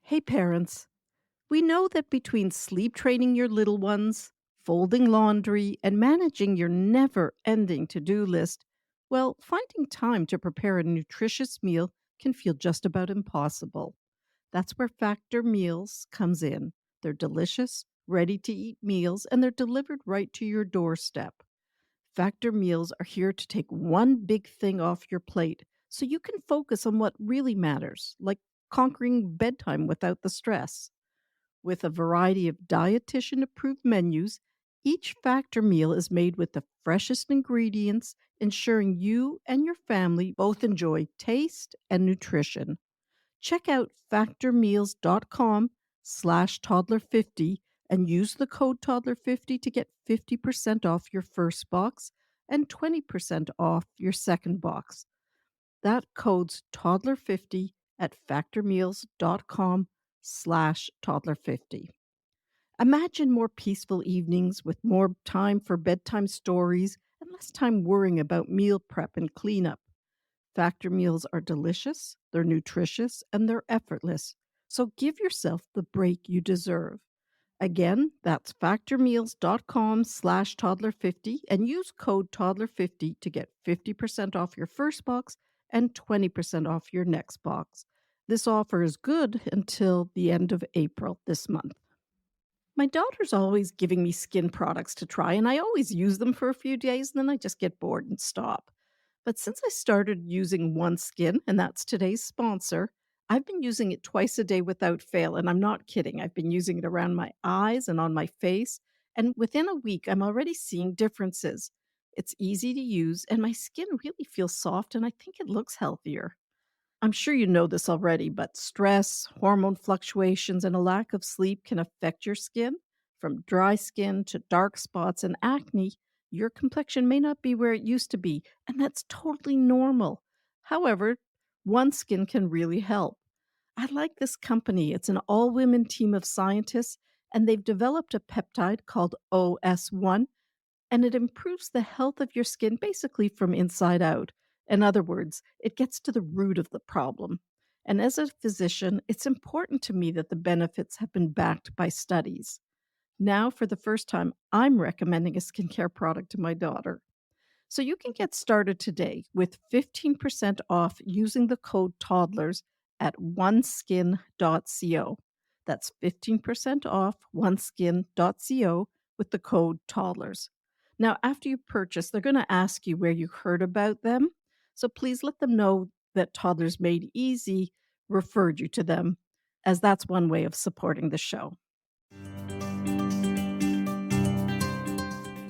Hey, parents. We know that between sleep training your little ones, folding laundry, and managing your never ending to do list, well, finding time to prepare a nutritious meal can feel just about impossible. That's where Factor Meals comes in. They're delicious, ready to eat meals, and they're delivered right to your doorstep. Factor Meals are here to take one big thing off your plate so you can focus on what really matters, like conquering bedtime without the stress. With a variety of dietitian approved menus, each Factor meal is made with the freshest ingredients, ensuring you and your family both enjoy taste and nutrition. Check out factormeals.com/toddler50 and use the code toddler50 to get 50% off your first box and 20% off your second box. That code's toddler50 at factormeals.com/toddler50. Imagine more peaceful evenings with more time for bedtime stories and less time worrying about meal prep and cleanup. Factor meals are delicious, they're nutritious, and they're effortless. So give yourself the break you deserve. Again, that's factormeals.com/toddler50 and use code toddler50 to get 50% off your first box and 20% off your next box. This offer is good until the end of April this month. My daughter's always giving me skin products to try, and I always use them for a few days, and then I just get bored and stop. But since I started using OneSkin, and that's today's sponsor, I've been using it twice a day without fail, and I'm not kidding. I've been using it around my eyes and on my face, and within a week, I'm already seeing differences. It's easy to use, and my skin really feels soft, and I think it looks healthier. I'm sure you know this already, but stress, hormone fluctuations, and a lack of sleep can affect your skin. From dry skin to dark spots and acne, your complexion may not be where it used to be, and that's totally normal. However, OneSkin can really help. I like this company. It's an all women team of scientists, and they've developed a peptide called OS1, and it improves the health of your skin basically from inside out. In other words, it gets to the root of the problem. And as a physician, it's important to me that the benefits have been backed by studies. Now, for the first time, I'm recommending a skincare product to my daughter. So you can get started today with 15% off using the code Toddlers at oneskin.co. That's 15% off oneskin.co with the code Toddlers. Now, after you purchase, they're going to ask you where you heard about them. So please let them know that Toddlers Made Easy referred you to them, as that's one way of supporting the show.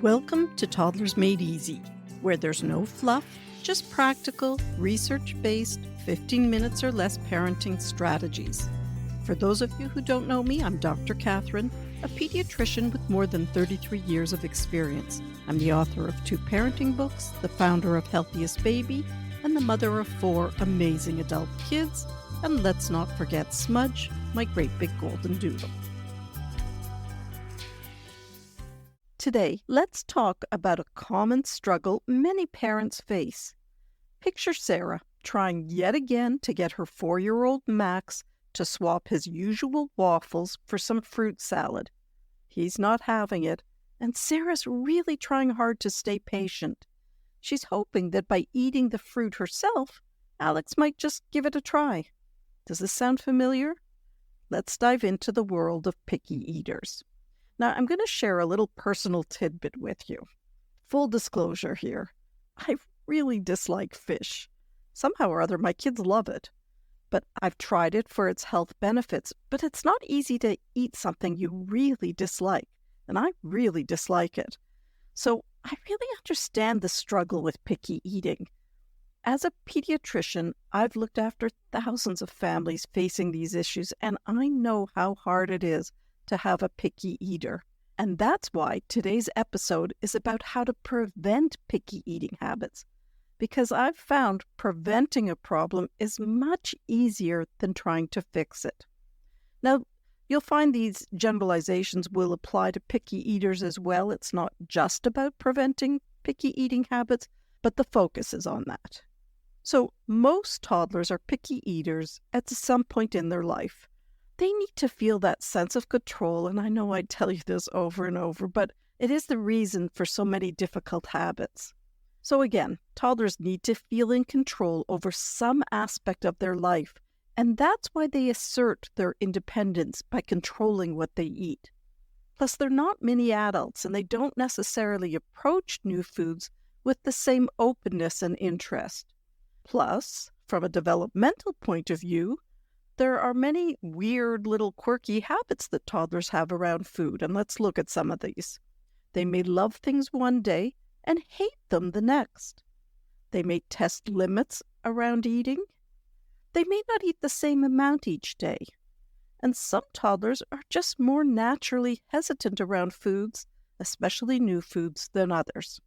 Welcome to Toddlers Made Easy, where there's no fluff, just practical, research-based, 15 minutes or less parenting strategies. For those of you who don't know me, I'm Dr. Catherine, a pediatrician with more than 33 years of experience. I'm the author of 2 parenting books, the founder of Healthiest Baby, and the mother of 4 amazing adult kids, and let's not forget Smudge, my great big golden doodle. Today, let's talk about a common struggle many parents face. Picture Sarah trying yet again to get her 4-year-old Max to swap his usual waffles for some fruit salad. He's not having it, and Sarah's really trying hard to stay patient. She's hoping that by eating the fruit herself, Alex might just give it a try. Does this sound familiar? Let's dive into the world of picky eaters. Now, I'm going to share a little personal tidbit with you. Full disclosure here. I really dislike fish. Somehow or other, my kids love it. But I've tried it for its health benefits, but it's not easy to eat something you really dislike, and I really dislike it. So I really understand the struggle with picky eating. As a pediatrician, I've looked after thousands of families facing these issues, and I know how hard it is to have a picky eater. And that's why today's episode is about how to prevent picky eating habits. Because I've found preventing a problem is much easier than trying to fix it. Now, you'll find these generalizations will apply to picky eaters as well. It's not just about preventing picky eating habits, but the focus is on that. So most toddlers are picky eaters at some point in their life. They need to feel that sense of control, and I know I tell you this over and over, but it is the reason for so many difficult habits. So again, toddlers need to feel in control over some aspect of their life, and that's why they assert their independence by controlling what they eat. Plus, they're not mini adults, and they don't necessarily approach new foods with the same openness and interest. Plus, from a developmental point of view, there are many weird little quirky habits that toddlers have around food, and let's look at some of these. They may love things one day and hate them the next. They may test limits around eating. They may not eat the same amount each day. And some toddlers are just more naturally hesitant around foods, especially new foods, than others.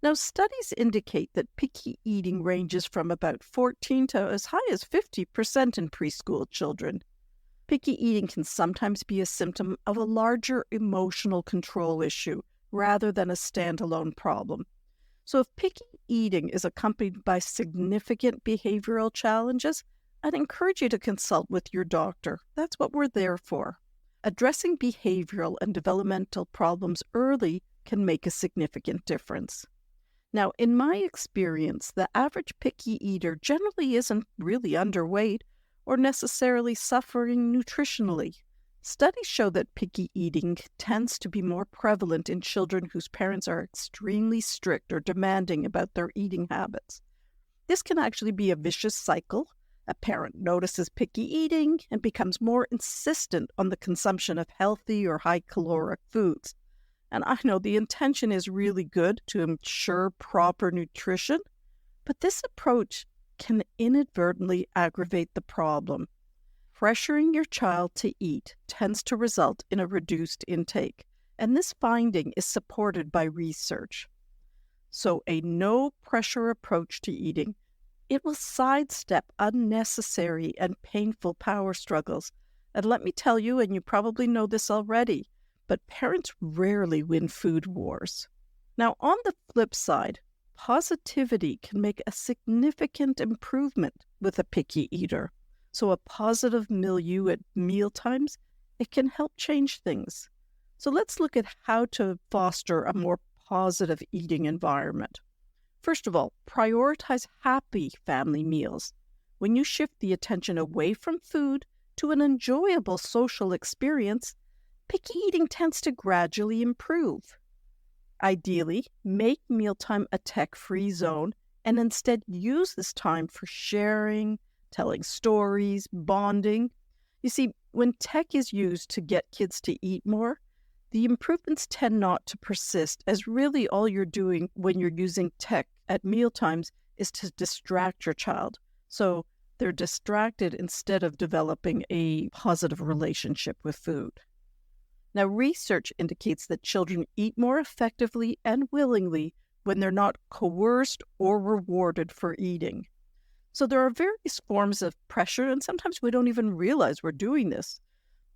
Now, studies indicate that picky eating ranges from about 14 to as high as 50% in preschool children. Picky eating can sometimes be a symptom of a larger emotional control issue rather than a standalone problem. So if picky eating is accompanied by significant behavioral challenges, I'd encourage you to consult with your doctor. That's what we're there for. Addressing behavioral and developmental problems early can make a significant difference. Now, in my experience, the average picky eater generally isn't really underweight or necessarily suffering nutritionally. Studies show that picky eating tends to be more prevalent in children whose parents are extremely strict or demanding about their eating habits. This can actually be a vicious cycle. A parent notices picky eating and becomes more insistent on the consumption of healthy or high-caloric foods. And I know the intention is really good to ensure proper nutrition, but this approach can inadvertently aggravate the problem. Pressuring your child to eat tends to result in a reduced intake, and this finding is supported by research. So a no-pressure approach to eating, it will sidestep unnecessary and painful power struggles. And let me tell you, and you probably know this already, but parents rarely win food wars. Now, on the flip side, positivity can make a significant improvement with a picky eater. So a positive milieu at mealtimes, it can help change things. So let's look at how to foster a more positive eating environment. First of all, prioritize happy family meals. When you shift the attention away from food to an enjoyable social experience, picky eating tends to gradually improve. Ideally, make mealtime a tech-free zone and instead use this time for sharing, telling stories, bonding. You see, when tech is used to get kids to eat more, the improvements tend not to persist, as really all you're doing when you're using tech at mealtimes is to distract your child. So they're distracted instead of developing a positive relationship with food. Now, research indicates that children eat more effectively and willingly when they're not coerced or rewarded for eating. So there are various forms of pressure, and sometimes we don't even realize we're doing this.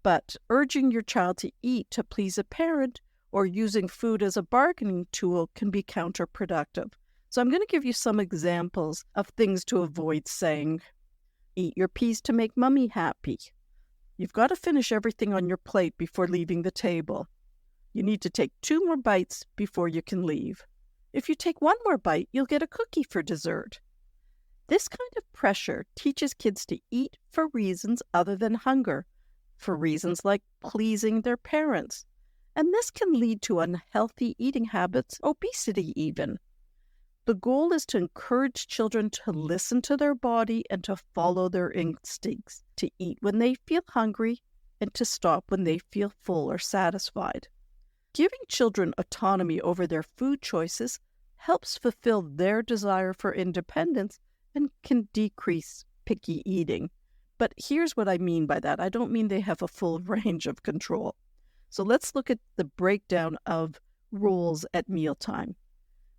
But urging your child to eat to please a parent or using food as a bargaining tool can be counterproductive. So I'm going to give you some examples of things to avoid saying. Eat your peas to make mommy happy. You've got to finish everything on your plate before leaving the table. You need to take 2 more bites before you can leave. If you take 1 more bite, you'll get a cookie for dessert. This kind of pressure teaches kids to eat for reasons other than hunger, for reasons like pleasing their parents. And this can lead to unhealthy eating habits, obesity even. The goal is to encourage children to listen to their body and to follow their instincts, to eat when they feel hungry and to stop when they feel full or satisfied. Giving children autonomy over their food choices helps fulfill their desire for independence and can decrease picky eating. But here's what I mean by that. I don't mean they have a full range of control. So let's look at the breakdown of roles at mealtime.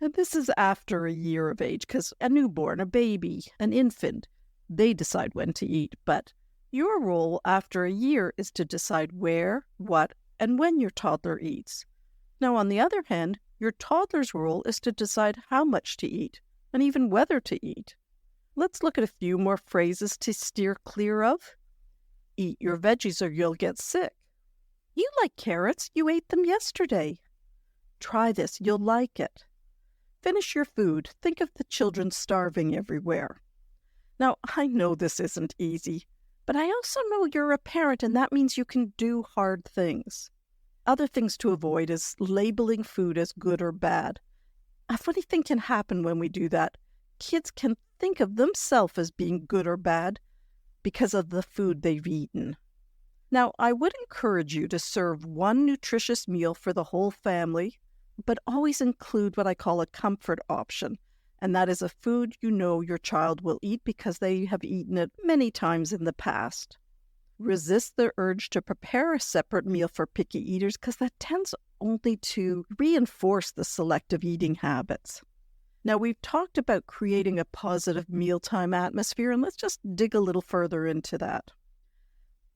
And this is after a year of age, because a newborn, a baby, an infant, they decide when to eat. But your role after a year is to decide where, what, and when your toddler eats. Now, on the other hand, your toddler's role is to decide how much to eat, and even whether to eat. Let's look at a few more phrases to steer clear of. Eat your veggies or you'll get sick. You like carrots, you ate them yesterday. Try this, you'll like it. Finish your food. Think of the children starving everywhere. Now, I know this isn't easy, but I also know you're a parent and that means you can do hard things. Other things to avoid is labeling food as good or bad. A funny thing can happen when we do that. Kids can think of themselves as being good or bad because of the food they've eaten. Now, I would encourage you to serve one nutritious meal for the whole family, but always include what I call a comfort option, and that is a food you know your child will eat because they have eaten it many times in the past. Resist the urge to prepare a separate meal for picky eaters because that tends only to reinforce the selective eating habits. Now, we've talked about creating a positive mealtime atmosphere, and let's just dig a little further into that.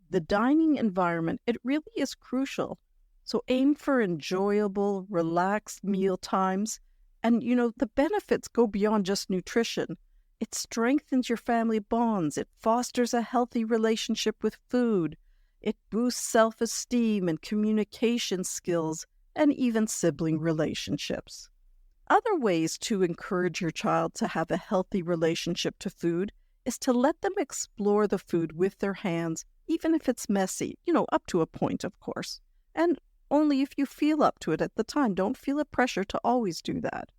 The dining environment, it really is crucial. So aim for enjoyable, relaxed meal times. And, the benefits go beyond just nutrition. It strengthens your family bonds. It fosters a healthy relationship with food. It boosts self-esteem and communication skills, and even sibling relationships. Other ways to encourage your child to have a healthy relationship to food is to let them explore the food with their hands, even if it's messy, up to a point, of course. And only if you feel up to it at the time. Don't feel a pressure to always do that.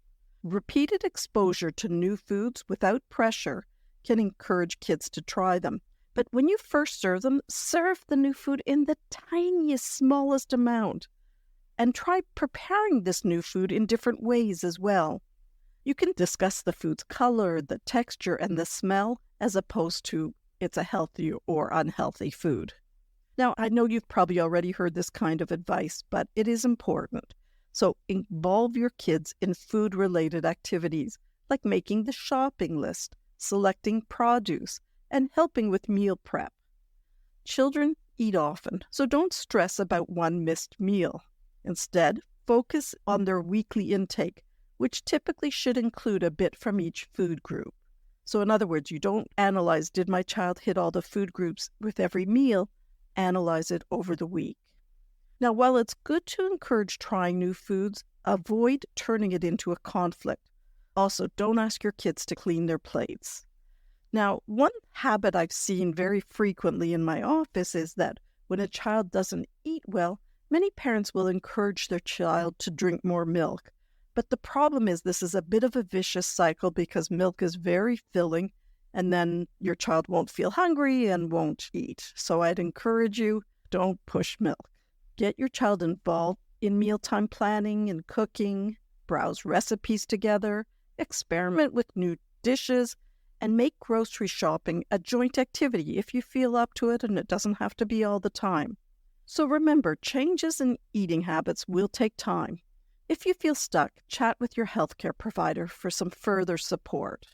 Repeated exposure to new foods without pressure can encourage kids to try them. But when you first serve them, serve the new food in the tiniest, smallest amount. And try preparing this new food in different ways as well. You can discuss the food's color, the texture, and the smell, as opposed to it's a healthy or unhealthy food. Now, I know you've probably already heard this kind of advice, but it is important. So involve your kids in food-related activities, like making the shopping list, selecting produce, and helping with meal prep. Children eat often, so don't stress about one missed meal. Instead, focus on their weekly intake, which typically should include a bit from each food group. So in other words, you don't analyze, did my child hit all the food groups with every meal? Analyze it over the week. Now, while it's good to encourage trying new foods, avoid turning it into a conflict. Also, don't ask your kids to clean their plates. Now, one habit I've seen very frequently in my office is that when a child doesn't eat well, many parents will encourage their child to drink more milk. But the problem is this is a bit of a vicious cycle because milk is very filling and then your child won't feel hungry and won't eat. So I'd encourage you, don't push milk. Get your child involved in mealtime planning and cooking, browse recipes together, experiment with new dishes, and make grocery shopping a joint activity if you feel up to it and it doesn't have to be all the time. So remember, changes in eating habits will take time. If you feel stuck, chat with your healthcare provider for some further support.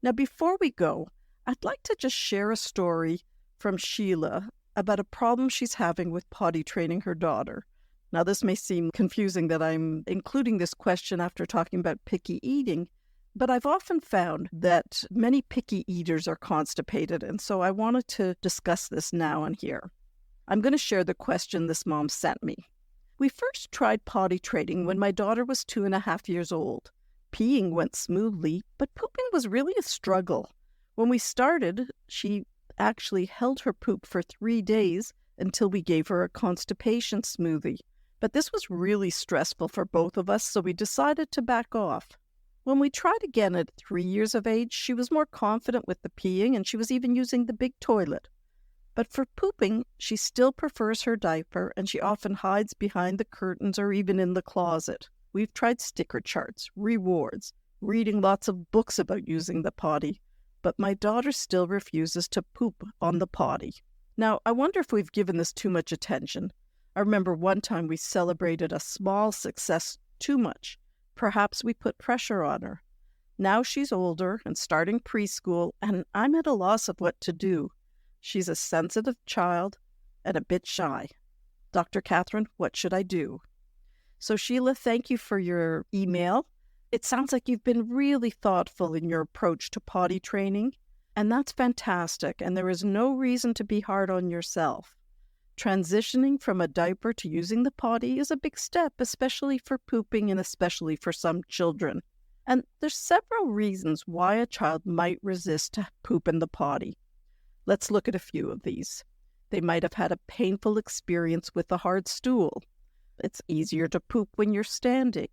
Now, before we go, I'd like to just share a story from Sheila about a problem she's having with potty training her daughter. Now, this may seem confusing that I'm including this question after talking about picky eating, but I've often found that many picky eaters are constipated, and so I wanted to discuss this now and here. I'm going to share the question this mom sent me. We first tried potty training when my daughter was 2.5 years old. Peeing went smoothly, but pooping was really a struggle. When we started, she actually held her poop for 3 days until we gave her a constipation smoothie. But this was really stressful for both of us, so we decided to back off. When we tried again at 3 years of age, she was more confident with the peeing and she was even using the big toilet. But for pooping, she still prefers her diaper and she often hides behind the curtains or even in the closet. We've tried sticker charts, rewards, reading lots of books about using the potty, but my daughter still refuses to poop on the potty. Now, I wonder if we've given this too much attention. I remember one time we celebrated a small success too much. Perhaps we put pressure on her. Now she's older and starting preschool, and I'm at a loss of what to do. She's a sensitive child and a bit shy. Dr. Catherine, what should I do? So Sheila, thank you for your email. It sounds like you've been really thoughtful in your approach to potty training. And that's fantastic, and there is no reason to be hard on yourself. Transitioning from a diaper to using the potty is a big step, especially for pooping and especially for some children. And there's several reasons why a child might resist to poop in the potty. Let's look at a few of these. They might have had a painful experience with a hard stool. It's easier to poop when you're standing.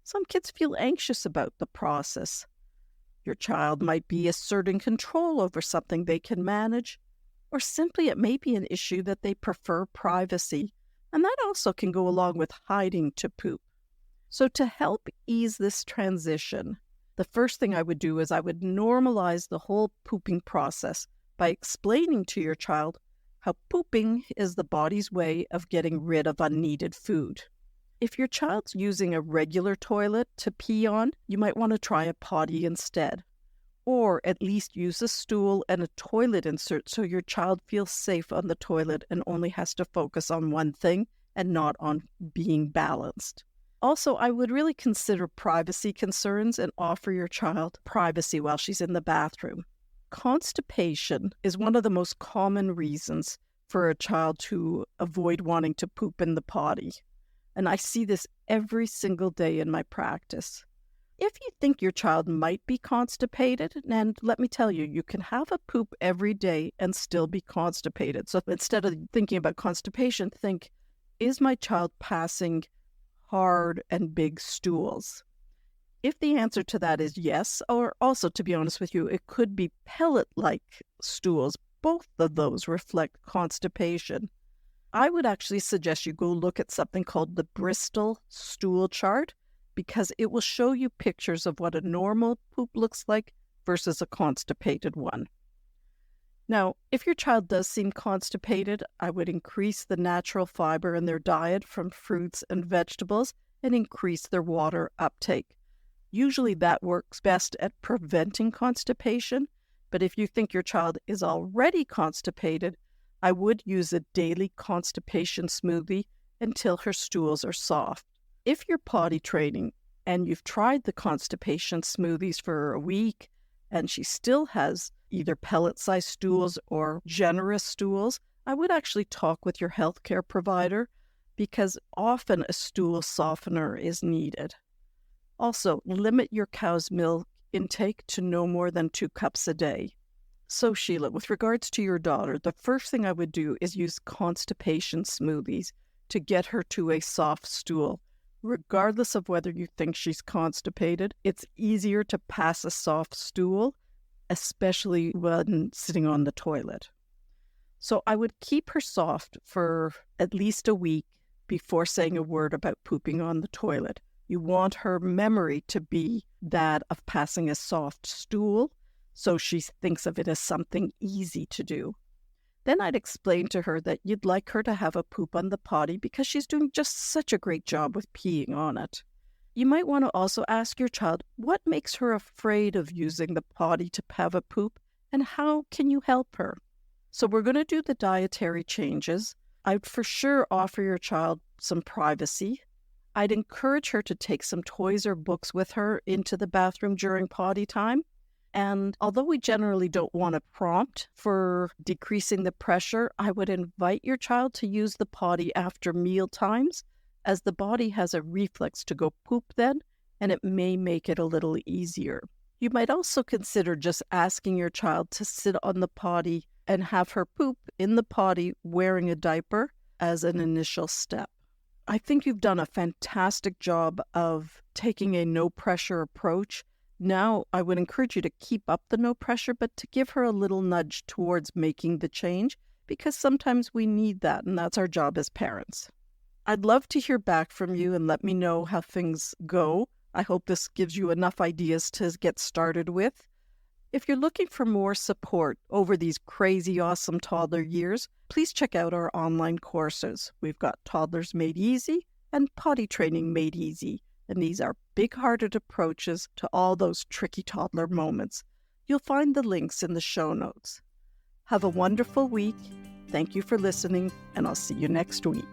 Some kids feel anxious about the process. Your child might be asserting control over something they can manage, or simply it may be an issue that they prefer privacy, and that also can go along with hiding to poop. So to help ease this transition, the first thing I would do is I would normalize the whole pooping process by explaining to your child how pooping is the body's way of getting rid of unneeded food. If your child's using a regular toilet to pee on, you might want to try a potty instead. Or at least use a stool and a toilet insert so your child feels safe on the toilet and only has to focus on one thing and not on being balanced. Also, I would really consider privacy concerns and offer your child privacy while she's in the bathroom. Constipation is one of the most common reasons for a child to avoid wanting to poop in the potty. And I see this every single day in my practice. If you think your child might be constipated, and let me tell you, you can have a poop every day and still be constipated. So instead of thinking about constipation, think, is my child passing hard and big stools? If the answer to that is yes, or also, to be honest with you, it could be pellet-like stools. Both of those reflect constipation. I would actually suggest you go look at something called the Bristol stool chart, because it will show you pictures of what a normal poop looks like versus a constipated one. Now, if your child does seem constipated, I would increase the natural fiber in their diet from fruits and vegetables and increase their water uptake. Usually that works best at preventing constipation, but if you think your child is already constipated, I would use a daily constipation smoothie until her stools are soft. If you're potty training and you've tried the constipation smoothies for a week and she still has either pellet-sized stools or generous stools, I would actually talk with your healthcare provider because often a stool softener is needed. Also, limit your cow's milk intake to no more than 2 cups a day. So Sheila, with regards to your daughter, the first thing I would do is use constipation smoothies to get her to a soft stool. Regardless of whether you think she's constipated, it's easier to pass a soft stool, especially when sitting on the toilet. So I would keep her soft for at least a week before saying a word about pooping on the toilet. You want her memory to be that of passing a soft stool, so she thinks of it as something easy to do. Then I'd explain to her that you'd like her to have a poop on the potty because she's doing just such a great job with peeing on it. You might want to also ask your child what makes her afraid of using the potty to have a poop and how can you help her? So we're going to do the dietary changes. I'd for sure offer your child some privacy. I'd encourage her to take some toys or books with her into the bathroom during potty time. And although we generally don't want a prompt for decreasing the pressure, I would invite your child to use the potty after mealtimes, as the body has a reflex to go poop then, and it may make it a little easier. You might also consider just asking your child to sit on the potty and have her poop in the potty wearing a diaper as an initial step. I think you've done a fantastic job of taking a no-pressure approach. Now, I would encourage you to keep up the no pressure, but to give her a little nudge towards making the change, because sometimes we need that, and that's our job as parents. I'd love to hear back from you and let me know how things go. I hope this gives you enough ideas to get started with. If you're looking for more support over these crazy, awesome toddler years, please check out our online courses. We've got Toddlers Made Easy and Potty Training Made Easy. And these are big-hearted approaches to all those tricky toddler moments. You'll find the links in the show notes. Have a wonderful week. Thank you for listening, and I'll see you next week.